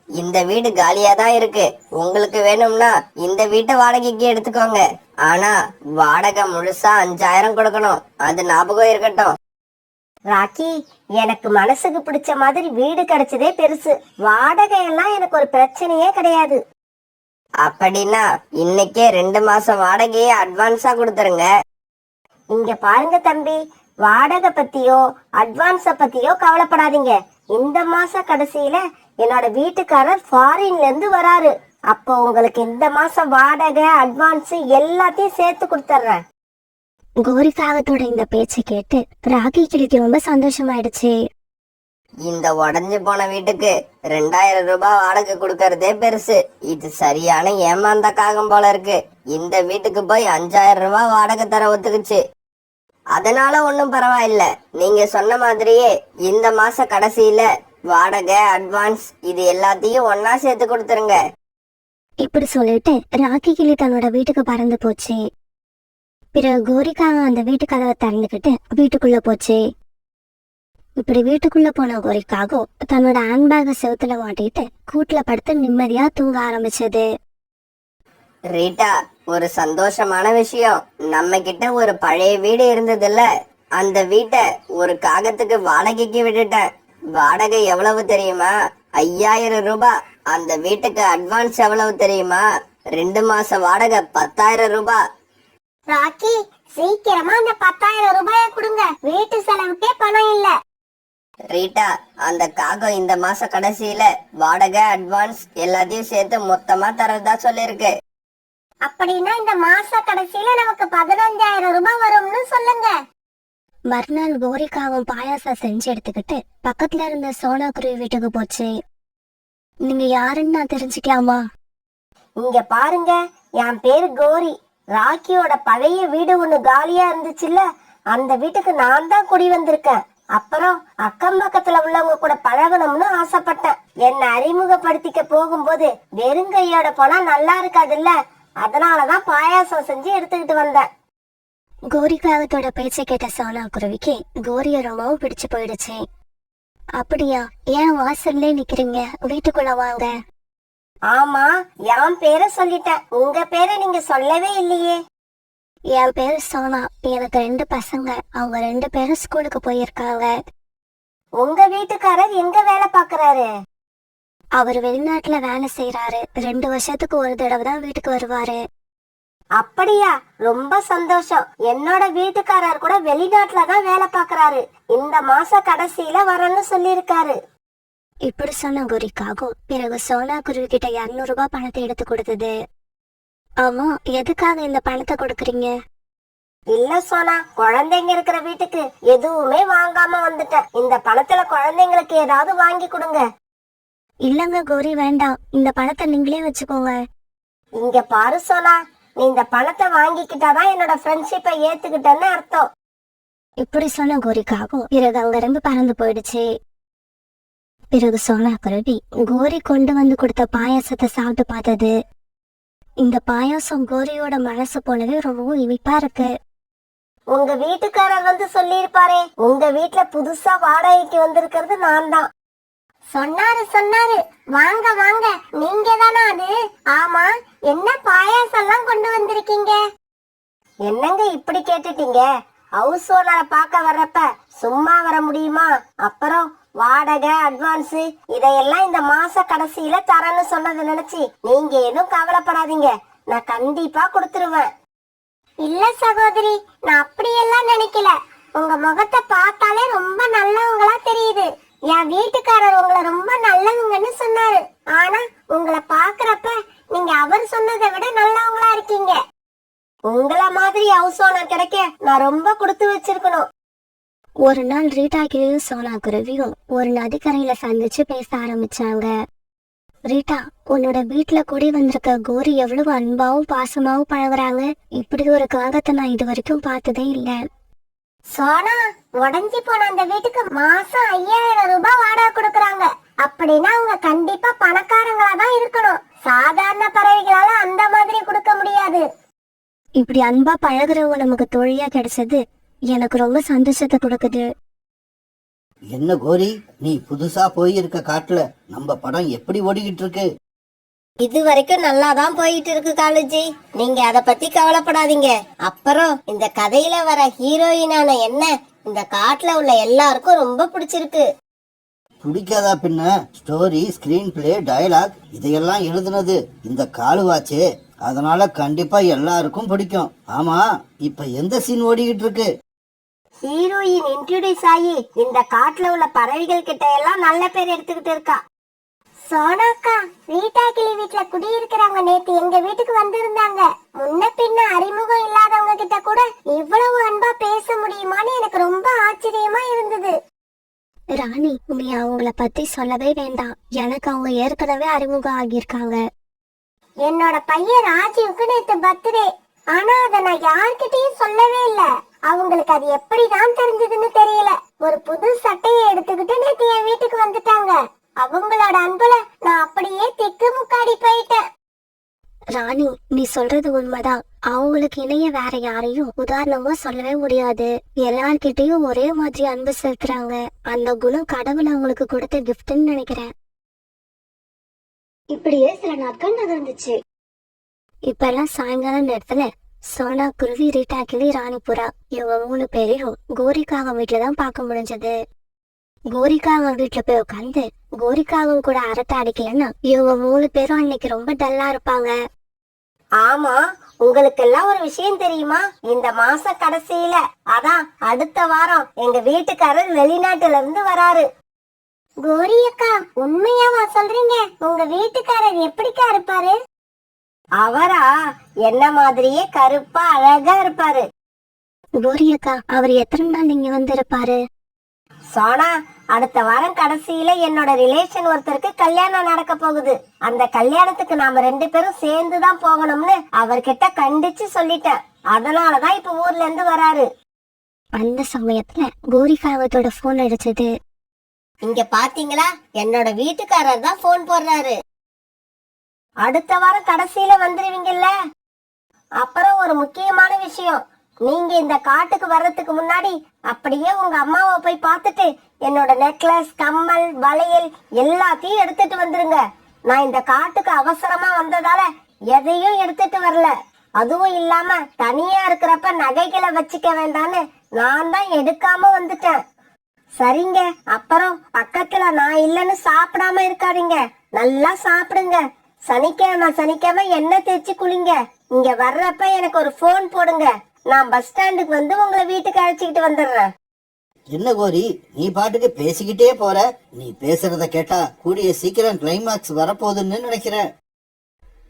இந்த வீடு காலியா தான் இருக்கு. உங்களுக்கு வேணும்னா இந்த வீட்டை வாடகைக்கு எடுத்துக்கோங்க. ஆனா வாடகை முழுசா 5000 கொடுக்கணும். அது ஞாபகம் இருக்கட்டும். ராக்கி, எனக்கு மனசுக்கு பிடிச்ச மாதிரி வீடு கிடைச்சதே பெருசு. வாடகை எல்லாம் எனக்கு ஒரு பிரச்சனையே கிடையாது. அப்படின்னா இன்னைக்கே 2 மாசம் வாடகையே அட்வான்ஸா கொடுத்துருங்க. இங்க பாருங்க தம்பி, வாடகை பத்தியோ அட்வான்ஸ பத்தியோ கவலைப்படாதீங்க. இந்த மாச கடைசியில என்னோட வீட்டுக்காரர் ஃபாரின்ல இருந்து வராரு. அப்போ உங்களுக்கு இந்த மாசம் வாடகை அட்வான்ஸ் எல்லாத்தையும் சேர்த்து கொடுத்துட்றேன். கோரிக்காகத்தோட இந்த பேச்சை கேட்டு ராக்கி கிளிக்கு ரொம்ப சந்தோஷமாயிடுச்சு. இந்த உடஞ்சு போன வீட்டுக்கு 2000 ரூபாய் வாடகை கொடுக்கறதே பெருசு. இது சரியான ஏமாந்த காகம் போல இருக்கு. இந்த வீட்டுக்கு போய் 5000 ரூபாய் வாடகை தர ஒத்துக்குச்சு. அதனால ஒன்னும் பரவாயில்ல. நீங்க சொன்ன மாதிரியே இந்த மாச கடைசியில வாடகை அட்வான்ஸ் இது எல்லாத்தையும் ஒன்னா சேர்த்து கொடுத்துருங்க. இப்படி சொல்லிட்டு ராக்கி கிளி தன்னோட வீட்டுக்கு பறந்து போச்சு. பிறகு கோரிக்காக அந்த வீட்டு கதவை திறந்துக்கிட்டு வீட்டுக்குள்ள போச்சு. இப்படி வீட்டுக்குள்ள போன கோரிக்காகும் தன்னோட ஹேண்ட்பேக செவுத்துல மாட்டிட்டு கூட்டுல படுத்து நிம்மதியா தூங்க ஆரம்பிச்சது. ரீட்டா, ஒரு சந்தோஷமான விஷயம். நம்ம கிட்ட ஒரு பழைய வீடு இருந்ததுல்ல, அந்த வீட்டை ஒரு காகத்துக்கு வாடகைக்கு விட்டுட்டேன். வாடகை எவ்வளவு தெரியுமா? 5000 ரூபாய். அந்த வீட்டுக்கு அட்வான்ஸ் எவ்வளவு தெரியுமா? 2 மாச வாடகை 10000 ரூபாய். ராக்கி, சீக்கிரமா அந்த 10000 ரூபாய கொடுங்க. வீட்டு செலவுக்கே பணம் இல்ல. ரீட்டா, அந்த காகம் இந்த மாச கடைசியில வாடகை அட்வான்ஸ் எல்லாத்தையும் சேர்த்து மொத்தமா தரதா சொல்லிருக்கு. அப்படின்னா இந்த மாச கடைசியில நமக்கு 15000 ரூபாய் வரும்னு சொல்லுங்க. மறுநாள் கோரிக்காவும் பாயாசம் செஞ்சு எடுத்துக்கிட்டு பக்கத்துல இருந்த சோனா குருவி வீட்டுக்கு போச்சு. நீங்க யாருன்னு நான் தெரிஞ்சுக்கலாமா? இங்க பாருங்க, என் பேரு கோரி. ராக்கியோட பழைய வீடு ஒண்ணு காலியா இருந்துச்சுல்ல, அந்த வீட்டுக்கு நான் தான் குடி வந்திருக்கேன். அப்புறம் அக்கம் பக்கத்துல உள்ளவங்க கூட பழகணும்னு ஆசைப்பட்டேன். என்னை அறிமுகப்படுத்திக்க போகும்போது வெறுங்கையோட போனா நல்லா இருக்காதுல்ல, அதனாலதான் பாயாசம் செஞ்சு எடுத்துக்கிட்டு வந்தேன். கோரிக்காகத்தோட பேச்சை கேட்ட சோனா குருவிக்கு கோரிய ரொம்பவும் பிடிச்சு போயிடுச்சு. அப்படியா, ஏன் வாசல்லே நிக்கிறீங்க? வீட்டுக்குள்ள வாங்க. ஆமா, என் பேரை சொல்லிட்டேன். உங்க பேரை நீங்க சொல்லவே இல்லையே. என் பேரு சோனா. எனக்கு 2 பசங்க. அவங்க 2 பேரும் ஸ்கூலுக்கு போயிருக்காங்க. உங்க வீட்டுக்காரர் எங்க வேலை பாக்குறாரு? அவர் வெளிநாட்டுல வேலை செய்யறாரு. 2 வருஷத்துக்கு ஒரு தடவை தான் வீட்டுக்கு வருவாரு. அப்படியா? ரொம்ப சந்தோஷம். என்னோட வீட்டுக்காரர் கூட வெளிநாட்டுல தான் வேலை பாக்குறாரு. இந்த மாச கடைசியில வரணும்னு சொல்லிருக்காரு. இப்படி சொன்ன கோரிக்காகும் பிறகு சோனா குருவி கிட்ட 200 ரூபாய் பணத்தை எடுத்து கொடுத்தது. ஆமா, எதுக்காக இந்த பணத்தை கொடுக்கறீங்க? இல்ல சோனா, குழந்தைங்க இருக்கிற வீட்டுக்கு எதுவுமே வாங்காம வந்துட்டேன். இந்த பணத்துல குழந்தைங்களுக்கு ஏதாவது வாங்கி கொடுங்க. இல்லங்க கோரி, வேண்டாம். இந்த பணத்தை நீங்களே வச்சுக்கோங்க. இங்க பாரு சோனா, நீ இந்த பணத்தை வாங்கிக்கிட்டாதான் என்னோட ஃப்ரெண்ட்ஷிப்பை ஏத்துக்கிட்டேன்னு அர்த்தம். இப்படி சொன்ன கோரிக்காகும் பிறகு அங்க இருந்து பறந்து போயிடுச்சு. பிறகு சோனா குருவி கோரி கொண்டு வந்து கொடுத்த பாயாசத்தை சாப்பிட்டு பார்த்தது. இந்த பாயாசம் கோரியோட மனசு போலவே ரொம்பவும் இனிப்பா இருக்கு. உங்க வீட்டுக்காரர் வந்து சொல்லிருப்பாரே, உங்க வீட்டுல புதுசா வாடகைக்கு வந்திருக்கிறது நான் தான். சொன்னாரு. வாங்க வாங்க, நீங்க தானா அது? ஆமா, என்ன பாயாசம் எல்லாம் கொண்டு வந்திருக்கீங்க? என்னங்க இப்படி கேட்டுட்டீங்க? ஹவுஸ் ஓனரை பார்க்க வர்றப்ப சும்மா வர முடியுமா? அப்புறம் வாடகை அட்வான்ஸ் இதையெல்லாம் இந்த மாச கடைசியில தரேன்னு சொன்னதை நினைச்சு நீங்க எதுவும் கவலைப்படாதீங்க. நான் கண்டிப்பா கொடுத்துருவேன். இல்ல சகோதரி, நான் அப்படியெல்லாம் நினைக்கல. உங்க முகத்தை பார்த்தாலே ரொம்ப நல்லவங்களா தெரியுது. என் வீட்டுக்காரர் உங்களை ரொம்ப நல்லவங்கன்னு சொன்னாரு. ஆனா உங்களை பாக்குறப்ப நீங்க அவர் சொன்னதை விட நல்லவங்களா இருக்கீங்க. உங்கள மாதிரி ஹவுஸ் ஓனர் கிடைக்க நான் ரொம்ப கொடுத்து வச்சிருக்கணும். ஒரு நாள் ரீட்டா கிளியும் சோனா குருவியும் ஒரு நதிக்கரையில சந்திச்சு பேச ஆரம்பிச்சாங்க. ரீட்டா, உன்னோட வீட்டுல குடி வந்திருக்க கோரி எவ்வளவு அன்பாவும் பாசமாவும் பழகுறாங்க. இப்படி ஒரு காகத்தை நான் இது வரைக்கும் பார்த்ததே இல்ல. சோனா, உடஞ்சி போன அந்த வீட்டுக்கு மாசம் 5000 ரூபாய் வாடகை கொடுக்கறாங்க. அப்படின்னா அவங்க கண்டிப்பா பணக்காரங்களா தான் இருக்கணும். சாதாரண பறவைகளால அந்த மாதிரி கொடுக்க முடியாது. இப்படி அன்பா பழகுறவங்க நமக்கு தோழியா கிடைச்சது எனக்கு ரொம்ப சந்தோஷத்தை கொடுக்குது. என்ன கோரி, நீ புதுசா போயிருக்க காட்டுல நம்ம படம் எப்படி ஓடிக்கிட்டு இருக்கு? இது வரைக்கும் நல்லா தான் போயிட்டு இருக்கு காலேஜி. நீங்க அத பத்தி கவலைப்படாதீங்க. அப்புறம் இந்த கதையில வர ஹீரோயினான என்ன இந்த காட்டுல உள்ள எல்லாருக்கும் ரொம்ப பிடிச்சிருக்கு. பிடிக்காதா பின்ன? ஸ்டோரி, ஸ்கிரீன் பிளே, டயலாக் இதையெல்லாம் எழுதுனது இந்த காலுவாச்சே, அதனால கண்டிப்பா எல்லாருக்கும் பிடிக்கும். ஆமா, இப்ப எந்த சீன் ஓடிக்கிட்டு இருக்கு? ஹீரோயின் இன்ட்ரோடியூஸ் ஆகி இந்த காட்டுல உள்ள பறவைகள் கிட்ட எல்லாம் நல்ல பேர் எடுத்துக்கிட்டு இருக்கா. சோனாக்கா, ரீட்டா கிளி வீட்டுல குடியிருக்கிறவங்க நேத்து எங்க வீட்டுக்கு வந்திருந்தாங்க. முன்ன பின்ன அறிமுகம் இல்லாதவங்க கிட்ட கூட இவ்வளவு அன்பா பேச முடியுமான்னு எனக்கு ரொம்ப ஆச்சரியமா இருந்தது. ராணி, நீ அவங்கள பத்தி சொல்லவே வேண்டாம். எனக்கு அவங்க ஏற்கனவே அறிமுகம் ஆகியிருக்காங்க. என்னோட பையன் ராஜீவுக்கு நேத்து பர்த்டே. ஆனா அத நான் யார்கிட்டயும் சொல்லவே இல்ல. அவங்களுக்கு அது எப்படிதான் தெரிஞ்சதுன்னு தெரியல. ஒரு புது சட்டையை எடுத்துக்கிட்டு நேத்து என் வீட்டுக்கு வந்துட்டாங்க. அவங்களோட அன்புல நான் அப்படியே திக்கு முக்காடி போயிட்டேன். ராணி, நீ சொல்றது உண்மைதான். அவங்களுக்கு இணைய வேற யாரையும் உதாரணமா சொல்லவே முடியாது. எல்லார்கிட்டயும் ஒரே மாதிரி அன்பு செலுத்துறாங்க. அந்த குணம் கடவுள் அவங்களுக்கு கொடுத்த கிஃப்ட்னு நினைக்கிறேன். இப்படியே சில நாட்கள் நகர்ந்துச்சு. இப்பெல்லாம் சாயங்கால நேரத்துல சோனா குருவி, ரீட்டா கிளி, ராணிபுரா இவங்க 3 பேரையும் கோரிக்காக வீட்டுலதான் பார்க்க முடிஞ்சது. கோரிக்காக வீட்டுல போய் உட்காந்து கோரிக்காக கூட அரட்டை அடிக்கலன்னா இவங்க 3 பேரும் அன்னைக்கு ரொம்ப டல்லா இருப்பாங்க. ஆமா, உங்களுக்கு எல்லாம் ஒரு விஷயம் தெரியுமா? இந்த மாச கடைசியில, அதான் அடுத்த வாரம் எங்க வீட்டுக்காரர் வெளிநாட்டுல இருந்து வராரு. கோரி அக்கா, உண்மையாவா சொல்றீங்க? உங்க வீட்டுக்காரர் எப்படிக்கா இருப்பாரு? அவரா என்ன மாதிரியே கருப்பா அழகா இருப்பாரு. கோரி அக்கா, அவர் எத்தனை நாள் இங்க வந்து இருப்பாரு? சோனா, அடுத்த வாரம் கடைசியில என்னோட ரிலேஷன் ஒருத்தருக்கு கல்யாணம் நடக்க போகுது. அந்த கல்யாணத்துக்கு நாம 2 பேரும் சேர்ந்துதான் போகணும்னு அவர்கிட்ட கண்டிச்சு சொல்லிட்டேன். அதனாலதான் இப்ப ஊர்ல இருந்து வராரு. அந்த சமயத்துல கோரிக்காவத்தோட போன் அடிச்சது. இங்க பாத்தீங்களா, என்னோட வீட்டுக்காரர் தான் போன் போடுறாரு. அடுத்த வாரம் கடைசியில வந்துருவீங்கல்ல? அப்புறம் ஒரு முக்கியமான விஷயம், நீங்க இந்த காட்டுக்கு வர்றதுக்கு முன்னாடி அப்படியே உங்க அம்மாவை போய் பார்த்துட்டு என்னோட நெக்லஸ், கம்மல், வளையல் எல்லாத்தையும் எடுத்துட்டு வந்துருங்க. நான் இந்த காட்டுக்கு அவசரமா வந்ததால எதையும் எடுத்துட்டு வரல. அதுவும் இல்லாம தனியா இருக்கிறப்ப நகைகளை வச்சுக்க வேண்டான்னு நான் தான் எடுக்காம வந்துட்டேன். சரிங்க, அப்புறம் பக்கத்துல நான் இல்லைன்னு சாப்பிடாம இருக்காதீங்க. நல்லா சாப்பிடுங்க. சனிக்கிழமை எண்ணெய் தேய்ச்சி குளிங்க. இங்க வர்றப்ப எனக்கு ஒரு போன் போடுங்க. நான் பஸ் ஸ்டாண்டுக்கு வந்து உங்களை வீட்டுக்கு அழைச்சிக்கிட்டு வந்துடுறேன். என்ன கோரி, நீ பாட்டுக்கு பேசிக்கிட்டே போற? நீ பேசுறத கேட்டா கூடிய சீக்கிரம் கிளைமாக்ஸ் வரப்போகுதுன்னு நினைக்கிறேன்.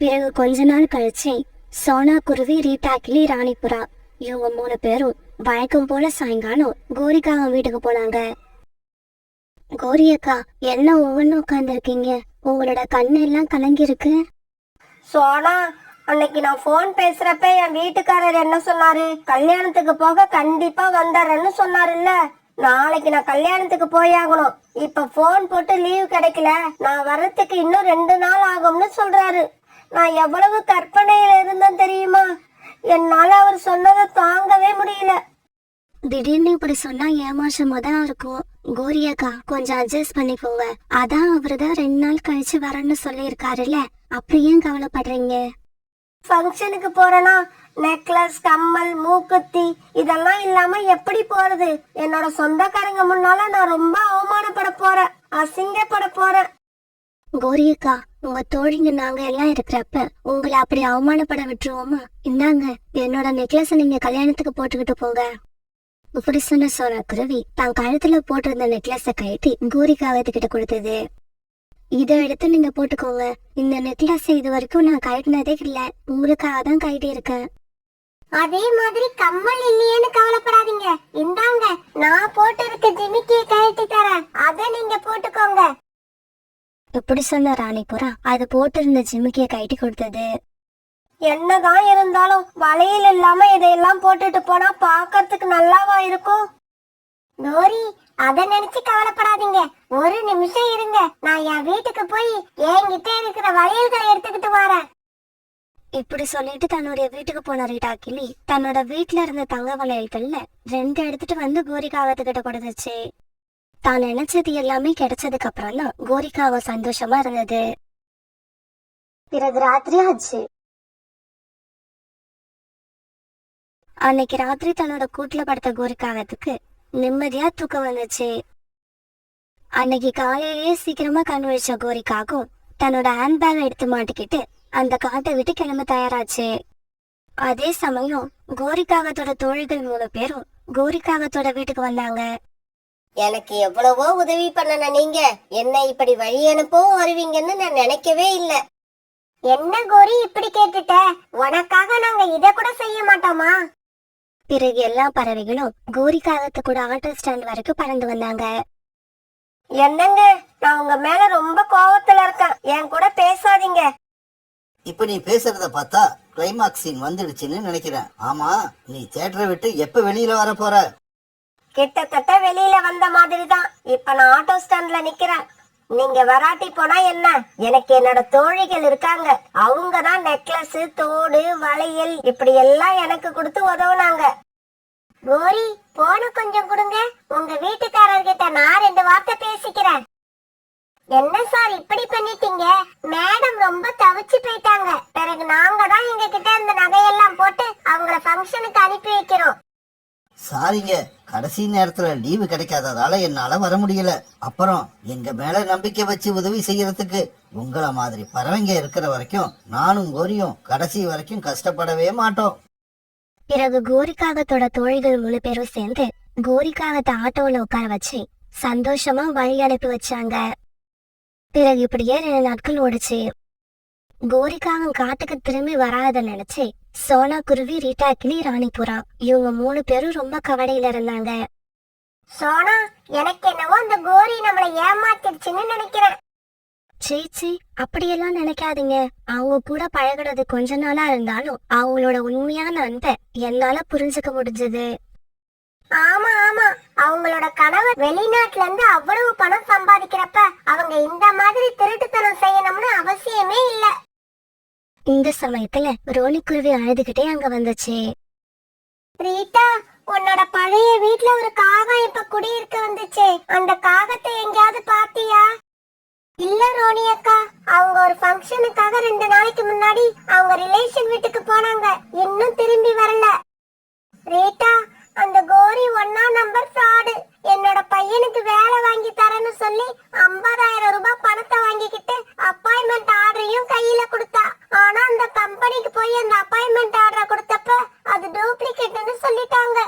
பிறகு கொஞ்ச நாள் கழிச்சு சோனா குருவி, ரீட்டா கிளி, ராணிபுரா இவங்க 3 பேரும் வழக்கம் போல சாயங்காலம் கோரிக்காக வீட்டுக்கு போனாங்க. கோரி அக்கா, என்ன ஒவ்வொன்னு உட்கார்ந்து இருக்கீங்க? உங்களோட கண்ணு எல்லாம் கலங்கி இருக்கு. சோனா, அன்னைக்கு நான் போன் பேசுறப்ப என் வீட்டுக்காரர் என்ன சொன்னாரு? கல்யாணத்துக்கு போக கண்டிப்பா வந்துடுறேன்னு சொன்னாருல்ல. நாளைக்கு நான் கல்யாணத்துக்கு போயாகணும். இப்ப போன் போட்டு லீவ் கிடைக்கல, நான் வர்றதுக்கு இன்னும் 2 நாள் ஆகும்னு சொல்றாரு. நான் எவ்வளவு கற்பனையில இருந்தேன் தெரியுமா? என்னால அவர் சொன்னதை தாங்கவே முடியல. திடீர்னு இப்படி சொன்னா ஏமாற்றமா தான் இருக்கும். கோரி அக்கா, கொஞ்சம் அட்ஜஸ்ட் பண்ணிக்கோங்க. அதான் அவருதான் 2 நாள் கழிச்சு வரேன்னு சொல்லியிருக்காருல்ல, அப்படி ஏன் கவலைப்படுறீங்க? ஃபங்க்ஷனுக்கு போறேனா நெக்லஸ், கம்மல், மூக்குத்தி இதெல்லாம் இல்லாம எப்படி போறது? என்னோட சொந்தக்காரங்க முன்னால நான் ரொம்ப அவமானப்பட போறேன், அசிங்கப்பட போறேன். கோரி அக்கா, உங்க தோழிங்க நாங்க எல்லாம் இருக்கிறப்ப உங்களை அப்படி அவமானப்பட விட்டுருவோமா? இந்தாங்க, என்னோட நெக்லஸ நீங்க கல்யாணத்துக்கு போட்டுக்கிட்டு போங்க. இப்படி சொன்ன சோனா குருவி தான் கழுத்துல போட்டிருந்த நெக்லஸ கழட்டி கோரிக்காவத்துக்கிட்ட கொடுத்தது. இதை எடுத்து நீங்க போட்டுக்கோங்க. இந்த நெக்லஸ் இது வரைக்கும் நான் கழட்டினதே இல்ல, உங்களுக்காக தான் கழட்டி இருக்கேன். அதே மாதிரி கம்மல் இல்லையேன்னு கவலைப்படாதீங்க. இந்தாங்க, நான் போட்டு இருக்க ஜிமிக்கியை கழட்டி தரேன், அதை நீங்க போட்டுக்கோங்க. இப்படி சொன்ன ராணிபுரா அது போட்டிருந்த ஜிமிக்கிய கழட்டி கொடுத்தது. என்னதான் இருந்தாலும் வளையல் இல்லாம இதையெல்லாம் போட்டுட்டு போனா பாக்கிறதுக்கு நல்லாவா இருக்கும்? கோரி, அத நினைச்சு கவலைப்படாதீங்க. ஒரு நிமிஷம் இருங்க, நான் என் வீட்டுக்கு போய் என்கிட்ட இருக்கிற வளையல்களை எடுத்துக்கிட்டு வரேன். இப்படி சொல்லிட்டு தன்னுடைய வீட்டுக்கு போன ரீட்டா கிளி தன்னோட வீட்டுல இருந்த தங்க வளையல்கள்ல 2 எடுத்துட்டு வந்து கோரிக்காவத்துக்கிட்ட கொடுத்துச்சு. தான் நினைச்சது எல்லாமே கிடைச்சதுக்கு அப்புறம் தான் கோரிக்காவ சந்தோஷமா இருந்தது. பிறகு ராத்திரி ஆச்சு. அன்னைக்கு ராத்திரி தன்னோட கூட்டுல படுத்த கோரிக்காகத்துக்கு நிம்மதியா தூக்கம் வந்துச்சு. அன்னைக்கு காலையிலேயே சீக்கிரமா கண் விழிச்ச கோரிக்காகும் தன்னோட ஹேண்ட்பேக் எடுத்து மாட்டிக்கிட்டு அந்த காட்டை விட்டு கிளம்ப தயாராச்சு. அதே சமயம் கோரிக்காகத்தோட தோழிகள் 3 பேரும் கோரிக்காகத்தோட வீட்டுக்கு வந்தாங்க. எனக்கு எவ்வளவோ உதவி பண்ணன நீங்க என்ன இப்படி வழி அனுப்பவும் வருவீங்கன்னு நான் நினைக்கவே இல்ல. என்ன கோரி இப்படி கேட்டுட்ட? உனக்காக நாங்க இத கூட செய்ய மாட்டோமா? பிறகு எல்லா பறவைகளும் கோரிக்காகத்து கூட ஆட்டோ ஸ்டாண்ட் வரைக்கும் பறந்து வந்தாங்க. என்னங்க, நான் உங்க மேல ரொம்ப கோவத்துல இருக்கேன். என் கூட பேசாதீங்க. இப்ப நீ பேசுறத பார்த்தா கிளைமாக்ஸ் சீன் வந்துடுச்சுன்னு நினைக்கிறேன். ஆமா, நீ தியேட்டரை விட்டு எப்ப வெளியில வர போற? கிட்டத்தட்ட வெளியில வந்த மாதிரி தான். இப்ப நான் ஆட்டோ ஸ்டாண்ட்ல நிக்கிறேன். நீங்க வராட்டி போனா என்ன? எனக்கு என்னோட தோழிகள் இருக்காங்க. அவங்க தான் நெக்லஸ், தோடு, வளையல் இப்படி எல்லாம் எனக்கு கொடுத்து உதவுனாங்க. கோரி, போன கொஞ்சம் கொடுங்க. உங்க வீட்டுக்காரர்கிட்ட நான் 2 வார்த்தை பேசிக்கிறேன். என்ன சார் இப்படி பண்ணிட்டீங்க? மேடம் ரொம்ப தவிச்சு போயிட்டாங்க. பிறகு நாங்க தான் எங்க கிட்ட இந்த நகையெல்லாம் போட்டு அவங்கள ஃபங்க்ஷனுக்கு அனுப்பி வைக்கிறோம். சாரிங்க, கடைசி நேரத்துல லீவு கிடைக்காததால என்னால வர முடியல. அப்புறம் எங்க மேல நம்பிக்கை வச்சு உதவி செய்யறதுக்கு உங்களை மாதிரி பறவைங்க இருக்கிற வரைக்கும் நானும் கோரியும் கடைசி வரைக்கும் கஷ்டப்படவே மாட்டோம். பிறகு கோரிக்காகத்தோட தோழிகள் 3 பேரும் சேர்ந்து கோரிக்காகத்தை ஆட்டோல உட்கார வச்சு சந்தோஷமா வழி அனுப்பி வச்சாங்க. பிறகு இப்படியே 2 நாட்கள் ஓடுச்சு. கோரிக்காகம் காட்டுக்கு திரும்பி வராத நினைச்சு சோனா குருவி, ரீட்டா கிளி, ராணிபுரா இவங்க 3 பேரும் ரொம்ப கவலையில இருந்தாங்க. சோனா, எனக்கு என்னவோ அந்த கோரி நம்மள ஏமாத்திடுச்சுன்னு நினைக்கிறேன். சீச்சி, அப்படியெல்லாம் நினைக்காதீங்க. அவங்க கூட பழகுறது கொஞ்ச நாளா இருந்தாலும் அவங்களோட உண்மையான அன்பை என்னால புரிஞ்சுக்க முடிஞ்சது. ஆமா ஆமா, அவங்களோட கணவர் வெளிநாட்டுல இருந்து அவ்வளவு பணம் சம்பாதிக்கிறப்ப அவங்க இந்த மாதிரி திருட்டுத்தனம் செய்யணும்னு அவசியமே இல்ல. இந்த சமயத்துல ரோனிக்குருவி அழுதுகிட்டே அங்க வந்துச்சு. ரீட்டா, உன்னோட பழைய வீட்ல ஒரு காகம் இப்ப குடியிருக்க வந்துச்சு. அந்த காகத்தை எங்கயாவது பாத்தியா? இல்ல ரோனி அக்கா, அவங்க ஒரு ஃபங்க்ஷனுக்காக 2 நாளைக்கு முன்னாடி அவங்க ரிலேஷன் வீட்டுக்கு போனாங்க. இன்னும் திரும்பி வரல. ரீட்டா, அந்த கோரி 1ஆம் நம்பர் ஃப்ராடு. என்னோட பையனுக்கு வேலை வாங்கி தரேன்னு சொல்லி 50,000 ரூபாய் பணத்தை வாங்கிக்கிட்டு அப்பாயின்மெண்ட் ஆர்டரையும் கையில கொடுத்தா. ஆனா அந்த கம்பெனிக்கு போய் அந்த அப்பாயின்மெண்ட் ஆர்டரை கொடுத்தப்ப அது டூப்ளிகேட்னு சொல்லிட்டாங்க.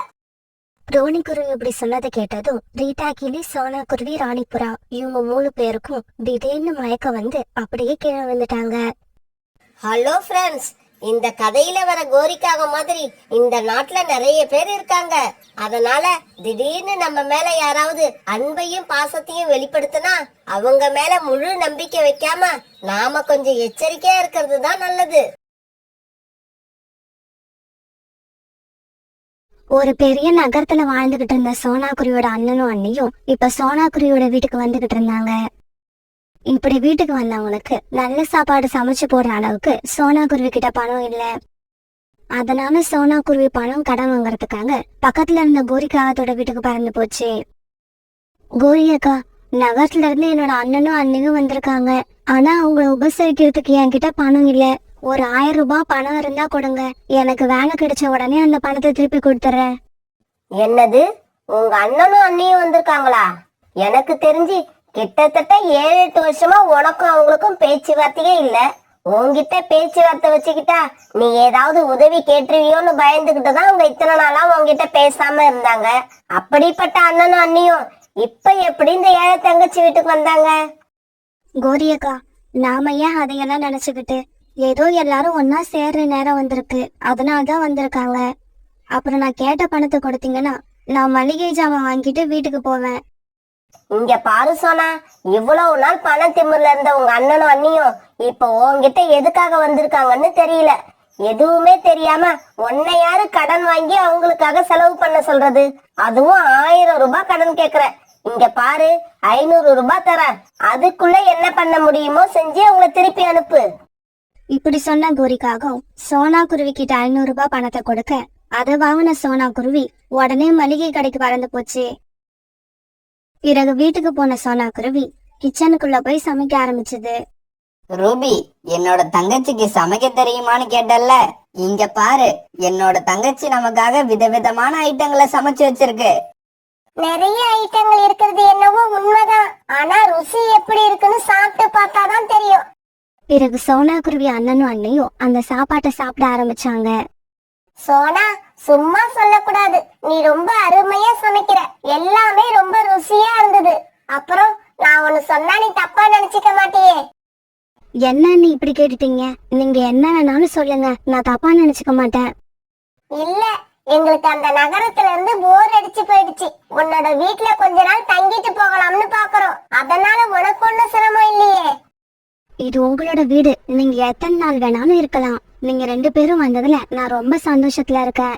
ரோனிக்குருவி இப்படி சொன்னதை கேட்டதும் ரீட்டா கிளி, சோனா குருவி, ராணிபுரா இவங்க 3 பேருக்கும் திடீர்னு மயக்கம் வந்து அப்படியே கீழே வந்துட்டாங்க. ஹலோ ஃப்ரெண்ட்ஸ், இந்த கதையில வர கோரிக்காக மாதிரி இந்த நாட்டுல நிறைய பேர் இருக்காங்க. அதனால திடீர்னு நம்ம மேல யாராவது அன்பையும் பாசத்தையும் வெளிப்படுத்தினா அவங்க மேல முழு நம்பிக்கை வைக்காம நாம கொஞ்சம் எச்சரிக்கையா இருக்கிறது தான் நல்லது. ஒரு பெரிய நகரத்துல வாழ்ந்துகிட்டு இருந்த சோனா குருவியோட அண்ணனும் அண்ணியும் இப்ப சோனா குருவியோட வீட்டுக்கு வந்துகிட்டு இருந்தாங்க. இப்படி வீட்டுக்கு வந்தவங்களுக்கு நல்ல சாப்பாடு சமைச்சு போடுற அளவுக்கு சோனா குருவி கிட்ட பணம் இல்ல. அதனால சோனா குருவி பணம் கடன் வாங்கறதுக்காக பக்கத்துல இருந்த கோரிக்காகத்தோட வீட்டுக்கு பறந்து போச்சு. கோரி அக்கா, நகரத்துல இருந்து என்னோட அண்ணனும் அண்ணியும் வந்திருக்காங்க. ஆனா அவங்கள உபசரிக்கிறதுக்கு என்கிட்ட பணம் இல்ல. ஒரு 1000 ரூபாய் பணம் இருந்தா கொடுங்க. எனக்கு வேலை கிடைச்ச உடனே அந்த பணத்தை திருப்பி கொடுத்துறேன். என்னது, உங்க அண்ணனும் அண்ணியும் வந்திருக்காங்களா? எனக்கு தெரிஞ்சு கிட்டத்தட்ட 7-8 வருஷமா உனக்கும் அவங்களுக்கும் பேச்சுவார்த்தையே இல்ல. உன்கிட்ட பேச்சுவார்த்தை வச்சுக்கிட்டா நீ ஏதாவது உதவி கேட்டுருவியோன்னு பயந்துகிட்டு தான் அவங்க இத்தனை நாளா உன்கிட்ட பேசாம இருந்தாங்க. அப்படிப்பட்ட அண்ணனும் அண்ணியும் இப்ப எப்படி இந்த ஏழை தங்கச்சி வீட்டுக்கு வந்தாங்க? கோரி அக்கா, நாம ஏன் அதையெல்லாம் நினைச்சுக்கிட்டு, ஏதோ எல்லாரும் ஒன்னா சேர்ற நேரம் வந்திருக்கு, அதனாலதான் வந்திருக்காங்க. அப்புறம் நான் கேட்ட பணத்தை கொடுத்தீங்கன்னா நான் மளிகை ஜாமான் வாங்கிட்டு வீட்டுக்கு போவேன். இங்க பாரு சோனா, இவ்வளவு நாள் பண திமிர்ல இருந்த உங்க அண்ணனும் அண்ணியும் இப்ப உன்கிட்ட எதுக்காக வந்திருக்காங்கன்னு தெரியல. எதுவுமே தெரியாம உன்னை யாரு கடன் வாங்கி அவங்களுக்காக செலவு பண்ண சொல்றது? அதுவும் 1000 ரூபாய் கடன் கேக்குற. இங்க பாரு, 500 ரூபாய் தரேன். அதுக்குள்ள என்ன பண்ண முடியுமோ செஞ்சு அவங்கள திருப்பி அனுப்பு. இப்படி சொன்ன கோரிக்காகவும் சோனா குருவி கிட்ட 500 ரூபாய் பணத்தை கொடுக்க அதை வாங்கின சோனா குருவி உடனே மளிகை கடைக்கு பறந்து போச்சு. பிறகு வீட்டுக்கு போன சோனா குருவி கிச்சனுக்குள்ள போய் சமைக்க ஆரம்பிச்சது. ரூபி, என்னோட தங்கச்சிக்கு சமைக்க தெரியுமான்னு கேட்டல்ல, இங்க பாரு, என்னோட தங்கச்சி நமக்காக விதவிதமான ஐட்டங்களை சமைச்சு வச்சிருக்கு. நிறைய ஐட்டங்கள் இருக்கிறது என்னவோ உண்மைதான். ஆனா ருசி எப்படி இருக்குன்னு சாப்பிட்டு பார்த்தாதான் தெரியும். பிறகு சோனா குருவி அண்ணனும் அண்ணியும் அந்த சாப்பாட்டை சாப்பிட ஆரம்பிச்சாங்க. சோனா, சும்மா சொல்லக்கூடாது. நீ ரொம்ப அருமையா சமைக்கிற. எல்லாமே ரொம்ப ருசியா இருந்தது. அப்புறம் நான் ஒன்னு சொன்னா நீ தப்பா நினைச்சுக்க மாட்டியே? என்ன நீ இப்படி கேட்டுட்டீங்க? நீங்க என்ன வேணாலும் சொல்லுங்க, நான் தப்பா நினைச்சுக்க மாட்டேன். இல்ல, எங்களுக்கு அந்த நகரத்துல இருந்து போர் அடிச்சு போயிடுச்சு. உன்னோட வீட்டுல கொஞ்ச நாள் தங்கிட்டு போகலாம்னு பாக்குறோம். அதனால உனக்கு ஒண்ணும் சிரமம் இல்லையே. இது உங்களோட வீடு, நீங்க எத்தனை நாள் வேணாலும் இருக்கலாம். நீங்க 2 பேரும் வந்ததுல நான் ரொம்ப சந்தோஷத்துல இருக்கேன்.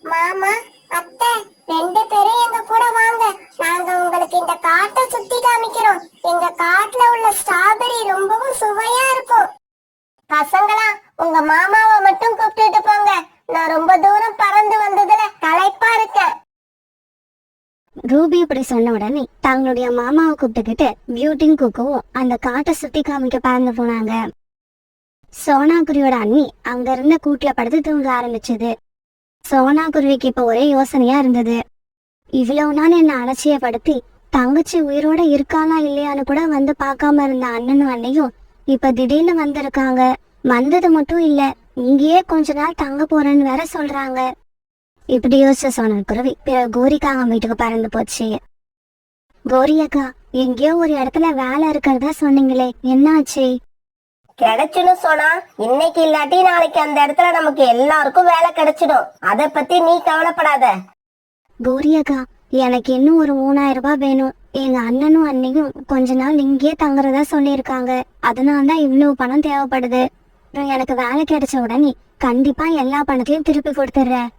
மாமா, அத்தை, 2 பேரும் எங்க கூட வாங்க. நாங்க உங்களுக்கு இந்த காட்டை சுத்தி காமிக்கிறோம். எங்க காட்டுல உள்ள ஸ்ட்ராபெரி ரொம்பவும் சுவையா இருக்கும். பசங்களா, உங்க மாமாவை மட்டும் கூப்பிட்டுட்டு போங்க. நான் ரொம்ப தூரம் பறந்து வந்ததுல களைப்பா இருக்கேன். ரூபி இப்படி சொன்ன உடனே தங்களுடைய மாமாவை கூப்பிட்டுக்கிட்டு பியூட்டிங் குக்குவும் அந்த காட்டை சுத்தி காமிக்க பறந்து போனாங்க. சோனா குருவியோட அண்ணி அங்க இருந்த கூட்டுல படுத்து தூங்க ஆரம்பிச்சது. சோனா குருவிக்கு இப்ப ஒரே யோசனையா இருந்தது. இவ்வளவு நாள் என்ன அலட்சியப்படுத்தி தங்கச்சி உயிரோட இருக்காளா இல்லையான்னு கூட வந்து பார்க்காம இருந்த அண்ணனும் அண்ணியும் இப்ப திடீர்னு வந்திருக்காங்க. வந்தது மட்டும் இல்ல, இங்கேயே கொஞ்ச நாள் தங்க போறேன்னு வேற சொல்றாங்க. இப்படி யோசிச்ச சோனா குருவி பிறகு கோரிக்காக வீட்டுக்கு பறந்து போச்சு. கோரி அக்கா, எங்கேயோ ஒரு இடத்துல வேலை இருக்கிறதா சொன்னீங்களே, என்னாச்சு? கிடைச்சிடும் சோனா. இன்னைக்கு இல்லாட்டி நாளைக்கு அந்த இடத்துல நமக்கு எல்லாருக்கும் வேலை கிடைச்சிடும். அத பத்தி நீ கவலைப்படாத. கோரி அக்கா, எனக்கு இன்னும் ஒரு 3000 ரூபாய் வேணும். எங்க அண்ணனும் அண்ணியும் கொஞ்ச நாள் இங்கேயே தங்குறதா சொல்லியிருக்காங்க. அதனாலதான் இவ்வளவு பணம் தேவைப்படுது. அப்புறம் எனக்கு வேலை கிடைச்ச உடனே கண்டிப்பா எல்லா பணத்தையும் திருப்பி கொடுத்துட்றேன்.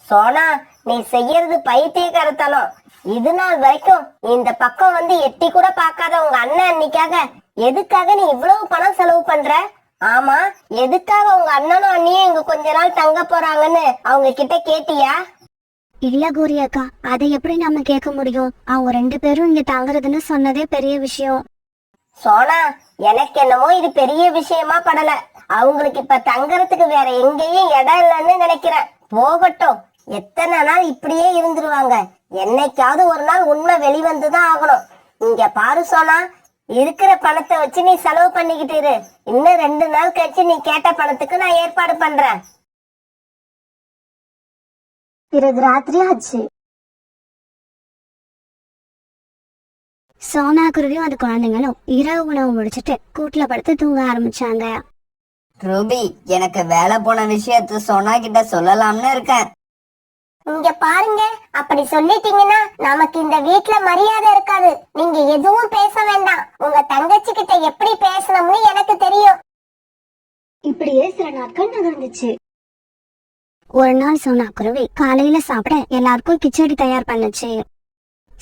சோனா, நீ செய்யறது பைத்தியக்காரத்தனம். இது நாள் வரைக்கும் இந்த பக்கம் வந்து எட்டி கூட பார்க்காத உங்க அண்ணன் அன்னிக்காக எதுக்காக நீ இவ்வளவு பணம் செலவு பண்ற? ஆமா, எதுக்காக உங்க அண்ணனும் அண்ணியும் இங்க கொஞ்ச நாள் தங்க போறாங்கன்னு அவங்க கிட்ட கேட்டியா? இல்ல கோரி அக்கா, அதை எப்படி நம்ம கேட்க முடியும்? அவங்க 2 பேரும் இங்க தங்குறதுன்னு சொன்னதே பெரிய விஷயம். சோனா, எனக்கு என்னமோ இது பெரிய விஷயமா படல. அவங்களுக்கு இப்ப தங்கறதுக்கு வேற எங்கேயும் இடம் இல்லைன்னு நினைக்கிறேன். போகட்டும், எத்தனை நாள் இப்படியே இருந்துருவாங்க? என்னைக்காவது ஒரு நாள் உண்மை வெளிவந்துதான் ஆகணும். இங்க பாரு சோனா, இருக்கிற பணத்தை வச்சு நீ செலவு பண்ணிக்கிட்டு இரு. இன்னும் 2 நாள் கழிச்சு நீ கேட்ட பணத்துக்கு நான் ஏற்பாடு பண்றேன். பிறகு ராத்திரி ஆச்சு. சோனா குருவியும் அது குழந்தைங்களும் இரவு உணவு முடிச்சிட்டு கூட்டுல படுத்து தூங்க ஆரம்பிச்சாங்க. ரூபி, எனக்கு வேலை போன விஷயத்த சோனா கிட்ட சொல்லலாம்னு இருக்கேன். இங்க பாருங்க, அப்படி சொல்லிட்டீங்கன்னா நமக்கு இந்த வீட்ல மரியாதை இருக்காது. நீங்க எதுவும் பேச வேண்டாம். உங்க தங்கச்சி கிட்ட எப்படி பேசணும்னு எனக்கு தெரியும். இப்படியே சில நாட்கள் நகர்ந்துச்சு. ஒரு நாள் சோனா குருவி காலையில சாப்பிட எல்லாருக்கும் கிச்சடி தயார் பண்ணுச்சு.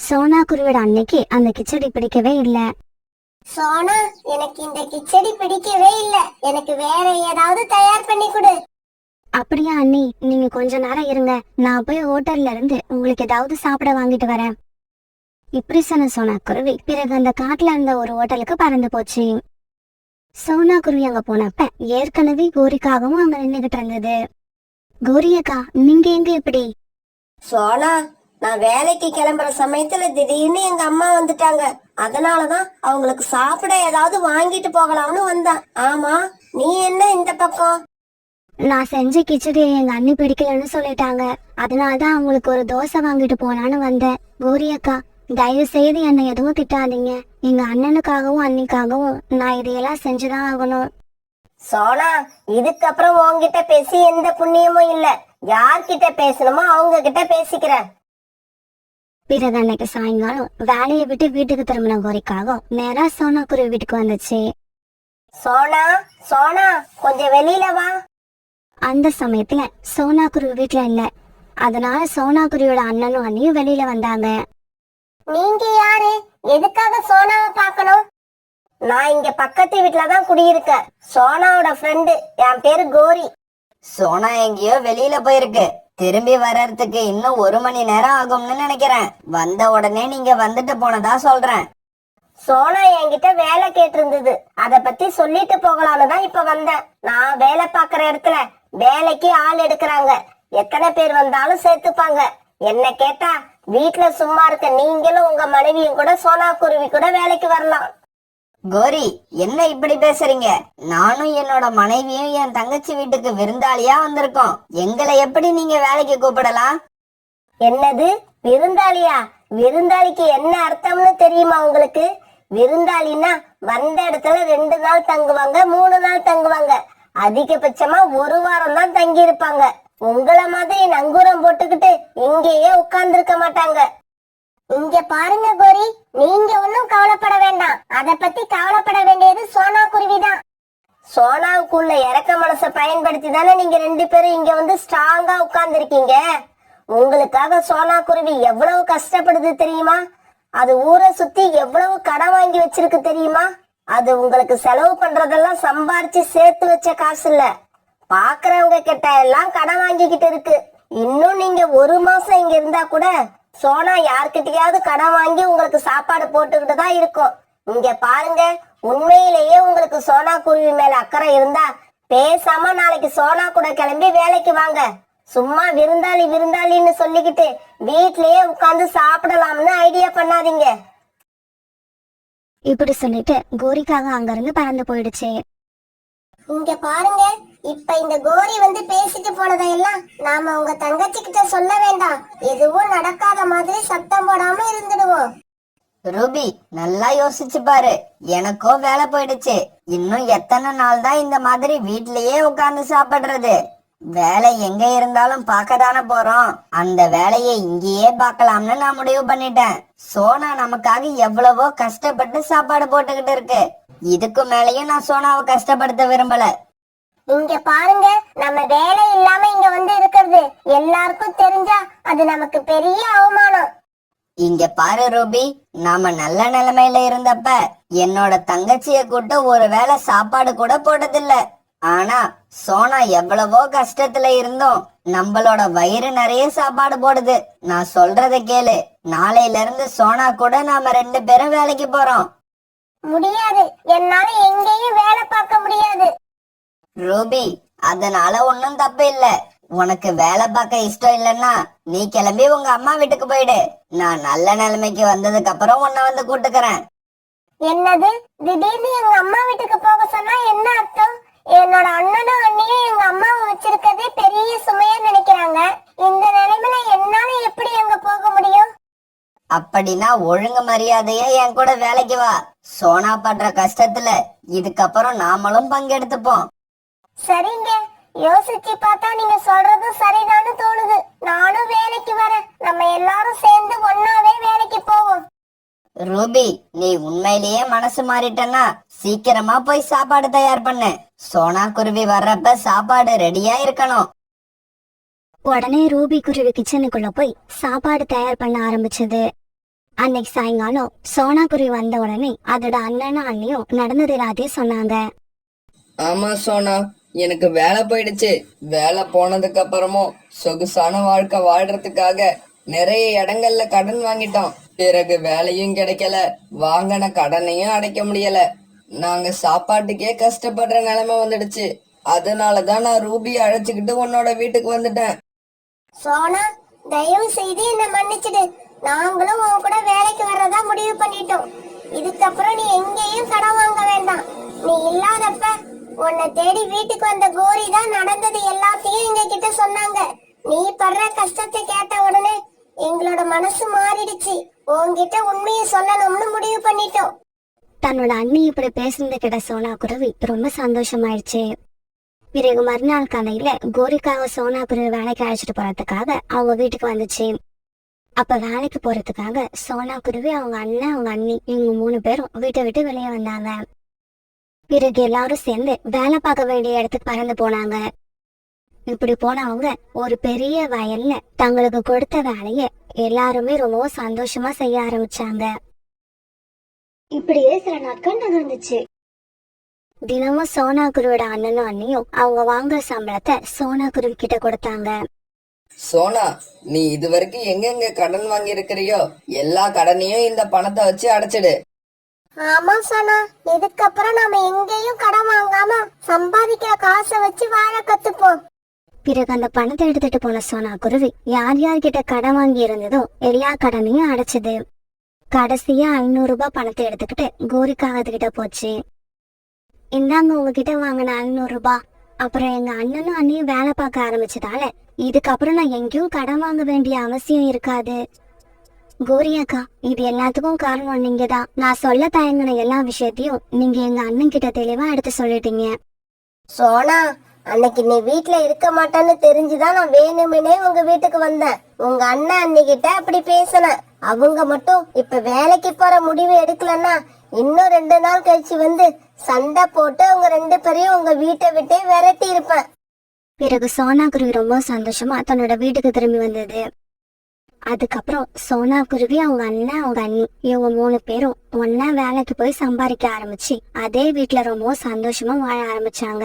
சோனா குருவியோட அன்னைக்கு அந்த கிச்சடி பிடிக்கவே இல்ல. சோனா, எனக்கு இந்த கிச்சடி பிடிக்கவே இல்ல. எனக்கு வேற ஏதாவது தயார் பண்ணி கொடு. அப்படியா அண்ணி, நீங்க கொஞ்ச நேரம் இருங்க, நான் போய் ஹோட்டல்ல இருந்து உங்களுக்கு ஏதாவது சாப்பிட வாங்கிட்டு வரேன். இப்படி சொன்ன சோனா குருவி பிறகு அந்த காட்டுல இருந்த ஒரு ஹோட்டலுக்கு பறந்து போச்சு. சோனா குருவி அங்க போனப்ப ஏற்கனவே கோரிக்காகவும் அங்க நின்னுகிட்டு இருந்தது. கோரி அக்கா, நீங்க எங்க இப்படி? சோனா, நான் வேலைக்கு கிளம்புற சமயத்துல திடீர்னு எங்க அம்மா வந்துட்டாங்க. அதனாலதான் அவங்களுக்கு சாப்பிட ஏதாவது வாங்கிட்டு போகலாம்னு வந்தேன். ஆமா, நீ என்ன இந்த பக்கம்? நான் செஞ்ச கிச்சடியை எங்க அண்ணி பிடிக்கலன்னு சொல்லிட்டாங்க. அதனாலதான் அவங்களுக்கு ஒரு தோசை வாங்கிட்டு போலான்னு வந்தேன். கோரி அக்கா, தயவு செய்து என்னை எதுவும் திட்டாதீங்க. எங்க அண்ணனுக்காகவும் அண்ணிக்காகவும் நான் இதையெல்லாம் செஞ்சுதான் ஆகணும். சோனா, இதுக்கப்புறம் உன்கிட்ட பேசி எந்த புண்ணியமும் இல்ல. யார்கிட்ட பேசணுமோ அவங்க கிட்ட பேசிக்கிறேன். பிறகு அன்னைக்கு சாயங்காலம் வேலையை விட்டு வீட்டுக்கு திரும்பின கோரிக்காகவும் நேரா சோனா குருவி வீட்டுக்கு வந்துச்சு. சோனா, சோனா, கொஞ்சம் வெளியில வா. அந்த சமயத்துல சோனா குருவி வீட்டுல இல்ல. அதனால சோனா குருவியோட அண்ணனும் அண்ணியும் வெளியில வந்தாங்க. நீங்க யாரு? எதுக்காக சோனாவை பார்க்கணும்? நான் இங்க பக்கத்து வீட்டுலதான் குடியிருக்கேன். சோனாவோட ஃப்ரெண்டு. என் பேரு கோரி. சோனா எங்கேயோ வெளியில போயிருக்கு. திரும்பி வர்றதுக்கு இன்னும் 1 மணி நேரம் ஆகும்னு நினைக்கிறேன். வந்த உடனே நீங்க வந்துட்டு போனதா சொல்றேன். சோனா என்கிட்ட வேலை கேட்டிருந்தது, அத பத்தி சொல்லிட்டு போகலான்னு தான் இப்ப வந்தேன். நான் வேலை பாக்குற இடத்துல வேலைக்கு ஆள் எடுக்கிறாங்க. எத்தனை பேர் வந்தாலும் சேர்த்துப்பாங்க. என்ன கேட்டா வீட்டுல சும்மா இருக்க நீங்களும் உங்க மனைவியும் கூட சோனா குருவி கூட வேலைக்கு வரலாம். கோரி, என்ன இப்படி பேசுறீங்க? நானும் என்னோட மனைவியும் என் தங்கச்சி வீட்டுக்கு விருந்தாளியா வந்திருக்கோம். எங்களை எப்படி நீங்க வேலைக்கு கூப்பிடலாம்? என்னது விருந்தாளியா? விருந்தாளிக்கு என்ன அர்த்தம்னு தெரியுமா உங்களுக்கு? விருந்தாளின்னா வந்த இடத்துல 2 நாள் தங்குவாங்க, 3 நாள் தங்குவாங்க, அதிகபட்சமா 1 வாரம் தான் தங்கி இருப்பாங்க. உங்கள மாதிரி நங்கூரம் போட்டுக்கிட்டு இங்கேயே உட்கார்ந்து இருக்க மாட்டாங்க. இங்க பாருங்க கோரி, நீங்க ஒன்னும் கவலைப்பட வேண்டாம். அத பத்தி கவலைப்பட வேண்டியது சோனா குருவிதான். சோனாவுக்குள்ள இறக்க மனசை பயன்படுத்தி தானே நீங்க 2 பேரும் இங்க வந்து ஸ்ட்ராங்கா உட்கார்ந்து இருக்கீங்க. உங்களுக்காக சோனா குருவி எவ்வளவு கஷ்டப்படுது தெரியுமா? அது ஊரை சுத்தி எவ்வளவு கடன் வாங்கி வச்சிருக்கு தெரியுமா? அது உங்களுக்கு செலவு பண்றதெல்லாம் சம்பாரிச்சு சேர்த்து வச்ச காசு இல்ல, பாக்குறவங்க கிட்ட எல்லாம் கடன் வாங்கிக்கிட்டு இருக்கு. இன்னும் நீங்க 1 மாசம் இங்க இருந்தா கூட சோனா யார்கிட்டயாவது கடன் வாங்கி உங்களுக்கு சாப்பாடு போட்டுக்கிட்டு தான் இருக்கும். இங்க பாருங்க, உண்மையிலேயே உங்களுக்கு சோனா குருவி மேல அக்கறை இருந்தா பேசாம நாளைக்கு சோனா கூட கிளம்பி வேலைக்கு வாங்க. சும்மா விருந்தாளி விருந்தாளின்னு சொல்லிக்கிட்டு வீட்லயே உட்கார்ந்து சாப்பிடலாம்னு ஐடியா பண்ணாதீங்க. இப்படி சொல்லிட்டு கோரிக்காக அங்கிருந்து பறந்து போயிடுச்சு. இங்க பாருங்க, இப்ப இந்த கோரி வந்து பேசிட்டு போனதையெல்லாம் நாம உங்க தங்கச்சி கிட்ட சொல்ல வேண்டாம். எதுவும் நடக்காத மாதிரி சத்தம் போடாம இருந்துடுவோம். ரூபி, நல்லா யோசிச்சு பாரு. எனக்கோ வேலை போயிடுச்சு. இன்னும் எத்தனை நாள் தான் இந்த மாதிரி வீட்லயே உட்கார்ந்து சாப்பிடுறது? வேலை எங்க இருந்தாலும் பார்க்க தானே போறோம். அந்த வேலையை இங்கேயே பார்க்கலாம்னு நான் முடிவு பண்ணிட்டேன். சோனா நமக்காக எவ்வளவோ கஷ்டப்பட்டு சாப்பாடு போட்டுக்கிட்டு இருக்கு. இதுக்கு மேலயும் நான் சோனாவை கஷ்டப்படுத்த விரும்பல. இங்க பாருங்க, நம்ம வேலை இல்லாம இங்க வந்து இருக்கிறது எல்லாருக்கும் தெரிஞ்சா அது நமக்கு பெரிய அவமானம். இங்க பாரு ரூபி, நாம நல்ல நிலைமையில இருந்தப்ப என்னோட தங்கச்சிய கூட்ட ஒரு வேளை சாப்பாடு கூட போட்டதில்ல. ஆனா சோனா எவ்வளவோ கஷ்டத்துல இருந்தோம் நம்மளோட வயிறு நிறைய சாப்பாடு போடுது. நான் சொல்றத கேளு, நாளையில இருந்து சோனா கூட நாம 2 பேரும் வேலைக்கு போறோம். முடியாது, என்னால எங்கேயும் வேலை பார்க்க முடியாது. ரூபி, அதனால ஒன்னும் தப்பு இல்ல. உனக்கு வேலை பார்க்க இஷ்டம் இல்லைன்னா நீ கிளம்பி உங்க அம்மா வீட்டுக்கு போயிடு. நான் நல்ல நிலைமைக்கு வந்ததுக்கு அப்புறம் உன்னை வந்து கூட்டுக்கிறேன். என்னது, திடீர்னு எங்க அம்மா வீட்டுக்கு போக சொன்னா என்ன அர்த்தம்? என்னோட அண்ணனும் அண்ணியும் எங்க அம்மாவை வச்சிருக்கதே பெரிய சுமையா நினைக்கிறாங்க. இந்த நிலைமையில என்னால எப்படி அங்க போக முடியும்? அப்படின்னா ஒழுங்கு மரியாதையா என் கூட வேலைக்கு வா. சோனா படுற கஷ்டத்துல இதுக்கப்புறம் நாமளும் பங்கெடுத்துப்போம். சரிங்க, யோசிச்சு பார்த்தா நீங்க சொல்றது சரிதான்னு தோணுது. நானும் வேலைக்கு வரேன். நம்ம எல்லாரும் சேர்ந்து ஒன்னாவே வேலைக்கு போவோம். ரூபி, நீ உண்மையிலேயே மனசு மாறிட்டனா சீக்கிரமா போய் சாப்பாடு தயார் பண்ணு. சோனா குருவி வர்றப்ப சாப்பாடு ரெடியா இருக்கணும். உடனே ரூபி குருவி கிச்சனுக்குள்ள போய் சாப்பாடு தயார் பண்ண ஆரம்பிச்சது. அன்னைக்கு சாயங்காலம் சோனா குருவி வந்த உடனே அதோட அண்ணனும் அண்ணியும் நடந்தது எல்லாத்தையும் சொன்னாங்க. ஆமா சோனா, எனக்கு வேலை போயிடுச்சு. வேலை போனதுக்கு அப்புறமும் சொகுசான வாழ்க்கை வாழ்றதுக்காக நிறைய இடங்கள்ல கடன் வாங்கிட்டோம். பிறகு வேலையும் கிடைக்கல, வாங்கின கடனையும் அடைக்க முடியல. நாங்க சாப்பாட்டுக்கே கஷ்டப்படுற நிலைமை வந்துடுச்சு. அதனாலதான் நான் ரூபியை அழைச்சுக்கிட்டு உன்னோட வீட்டுக்கு வந்துட்டேன். சோனா, தயவு செய்து என்ன மன்னிச்சிடு. நாங்களும் உன் கூட வேலைக்கு வர்றதா முடிவு பண்ணிட்டோம். இதுக்கப்புறம் நீ எங்கேயும் கடன் வாங்க வேண்டாம். நீ இல்லாதப்ப உன்னை தேடி வீட்டுக்கு வந்த கோரி தான் நடந்தது எல்லாத்தையும் எங்க கிட்ட சொன்னாங்க. நீ படுற கஷ்டத்தை கேட்ட உடனே எங்களோட மனசு மாறிடுச்சு. உன்கிட்ட உண்மையை சொல்லணும்னு முடிவு பண்ணிட்டோம். தன்னோட அண்ணி இப்படி பேசுனது கிட்ட சோனா குருவி ரொம்ப சந்தோஷமாயிடுச்சு. பிறகு மறுநாள் காலையில கோரிக்காக சோனா குருவி வேலைக்கு அழைச்சிட்டு போறதுக்காக அவங்க வீட்டுக்கு வந்துச்சு. அப்ப வேலைக்கு போறதுக்காக சோனா குருவி, அவங்க அண்ணன், அவங்க அண்ணி, இவங்க 3 பேரும் வீட்டை விட்டு வெளியே வந்தாங்க. பிறகு எல்லாரும் சேர்ந்து வேலை பார்க்க வேண்டிய இடத்துக்கு பறந்து போனாங்க. இப்படி போனவங்க ஒரு பெரிய வயல்ல தங்களுக்கு கொடுத்த வேலைய எல்லாருமே ரொம்ப சந்தோஷமா செய்ய ஆரம்பிச்சாங்க. இப்படியே சில நாட்கள் நகர்ந்துச்சு. தினமும் சோனா குருவியோட அண்ணனும் அண்ணியும் அவங்க வாங்குற சம்பளத்தை சோனா குருவி கிட்ட கொடுத்தாங்க. சோனா, நீ இதுவரைக்கும் எங்கெங்க கடன் வாங்கி இருக்கிறியோ எல்லா கடனையும் இந்த பணத்தை வச்சு அடைச்சிடு. ஆமா சோனா, இதுக்கப்புறம் நாம எங்கேயும் கடன் வாங்காம சம்பாதிக்கிற காசை வச்சு வாழ கத்துப்போம். பிறகு அந்த பணத்தை எடுத்துட்டு போன சோனா குருவி யார் யார்கிட்ட கடன் வாங்கி இருந்ததோ எல்லா கடனையும் அடைச்சது. கடைசியா 500 ரூபாய் பணத்தை எடுத்துக்கிட்டு கோரிக்கா கிட்ட போச்சு. இந்தாங்க உங்ககிட்ட வாங்கின 500 ரூபாய். அப்புறம் எங்க அண்ணனும் அண்ணியும் வேலை பார்க்க ஆரம்பிச்சதால இதுக்கப்புறம் நான் எங்கேயும் கடன் வாங்க வேண்டிய அவசியம் இருக்காது. கோரியாக்கா, இது எல்லாத்துக்கும் காரணம் நீங்க தான். நான் சொல்ல தயங்கின எல்லா விஷயத்தையும் நீங்க எங்க அண்ணன் கிட்ட தெளிவா எடுத்து சொல்லிட்டீங்க. சோனா, அன்னைக்கு நீ வீட்ல இருக்க மாட்டேன்னு தெரிஞ்சுதான் நான் வேணுமெனே உங்க வீட்டுக்கு வந்தேன். உங்க அண்ணன் அன்னிக்கிட்ட அப்படி பேசினேன். அவங்க மட்டும் இப்ப வேலைக்கு போற முடிவு எடுக்கலன்னா இன்னும் 2 நாள் கழிச்சு வந்து சண்டை போட்டு உங்க 2 பேரையும் உங்க வீட்டை விட்டே விரட்டி இருப்பேன். பிறகு சோனா குருவி ரொம்ப சந்தோஷமா தன்னோட வீட்டுக்கு திரும்பி வந்தது. அதுக்கப்புறம் சோனா குருவி, அவங்க அண்ணன், அவங்க அண்ணி இவங்க 3 பேரும் ஒன்னா வேலைக்கு போய் சம்பாதிக்க ஆரம்பிச்சு அதே வீட்டுல ரொம்ப சந்தோஷமா வாழ ஆரம்பிச்சாங்க.